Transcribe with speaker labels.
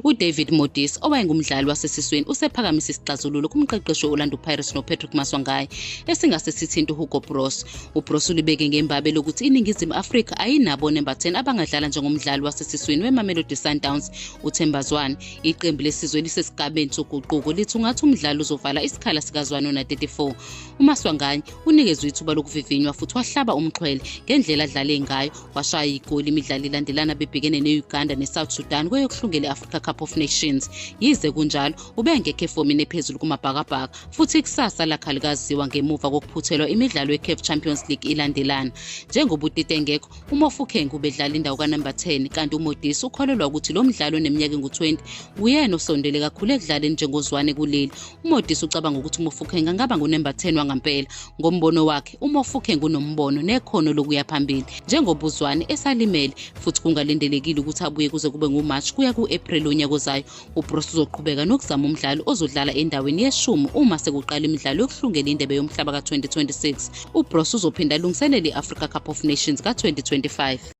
Speaker 1: UDavid Modise owayengumdlali wasesiswini usephakamise isixazululo kumqeqeshi we-Orlando Pirates noPatrick Maswanganyi esingase sithinte uHugo Broos. uBroos ulibeke ngembabe lokuthi iNingizimu Afrika ayinabo number 10 abangadlala njengomdlali wasesiswini weMamelodi Sundowns uThemba Zwane. Iqembu lesizwe lisesigabeni soguquko lithi ungathi umdlali uzovala isikhala sikaZwane ona-34. uMaswanganyi unikezwe ithuba lokuvivinywa futhi wahlaba umxhwele ngendlela adlale ngayo, washaya igoli imidlalo ilandelana bebhekene ne-Uganda neSouth Sudan kweyokuhlungela i-Africa Cup of Nations. Yize kunjalo ubengekho efomini ephezulu kumabhakabhaka futhi ikusasa lakhe likaziwa ngemuva kokuphuthelwa imidlalo ye-CAF Champions League ilandelana. Njengoba uTite engekho, uMofokeng ubedlala indawo ka-number 10 kanti uModise ukholelwa ukuthi lo mdlali oneminyaka engu-20 uyena osondele kakhulu ekudlaleni njengoZwane kuleli. uModise ucabanga ukuthi uMofokeng angaba ngu-number 10 wangampela. Ngombono wakhe, uMofokeng unombono nekhono lokuya phambili njengoba uZwane esalimele futhi kungalindelekile ukuthi abuye kuze kube nguMarch kuya ku-April onyaka ozayo. uBroos uzoqhubeka nokuzama umdlali ozodlala endaweni ye-10 uma sekuqala imidlalo yokuhlungela indebe yomhlaba ka-2026. uBroos uzophinda alungiselele i-Africa Cup of Nations ka-2025.